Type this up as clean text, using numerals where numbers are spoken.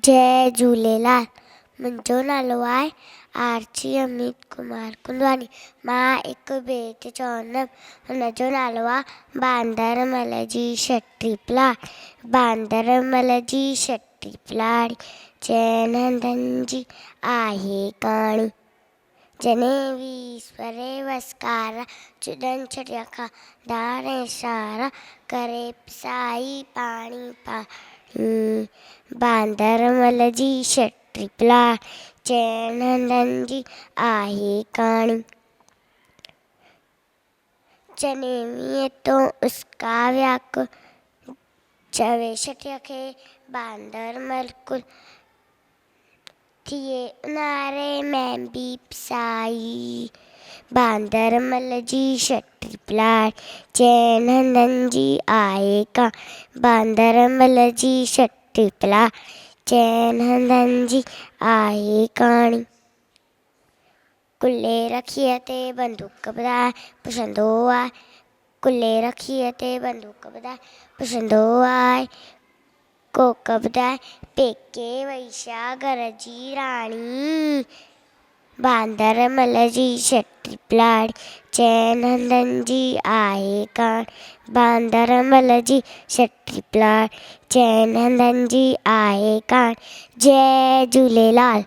जय झूलेलाल। मुंहिंजो नालो आहे आरची अमित कुमार कुंदवानी। मां हिकु बेट चवंदमि, हुनजो नालो आहे बांदरमल जी छटी प्लाट। बांदरमल जी छटी प्लाट चइनि हंधनि जी आहे कहाणी। जने वीश्वरे वसकारा, चुॾनि छॾिया खां धारे सारा, करे पिसाई पाणी पाणी। बांदरमल जी छटी प्लाट चइनि हंधनि जी आहे कहाणी। जने मींहं तो उसका व्याकुल, चवे छटीअ खे बांदरमल कुल, थिए उन्हारे में भी पिसाई। बांदरमल जी छटी प्लाट चइनि हंधनि जी आहे कहाणी। बांदरमल जी छटी प्लाट चइनि हंधनि जी आहे कहाणी। कुल्ले रखीअ ते बंदूक ॿुधाए पुछंदो आहे, कुल्ले रखीअ ते बंदूक ॿुधाए पुछंदो आहे, कोक ॿुधाए पेके वई छा घर जी राणी। बांदरमल जी छटी प्लाट चइनि हंधनि जी आहे कहाणी। बांदरमल जी छटी प्लाट चइनि हंधनि जी आहे कहाणी। जय झूलेलाल।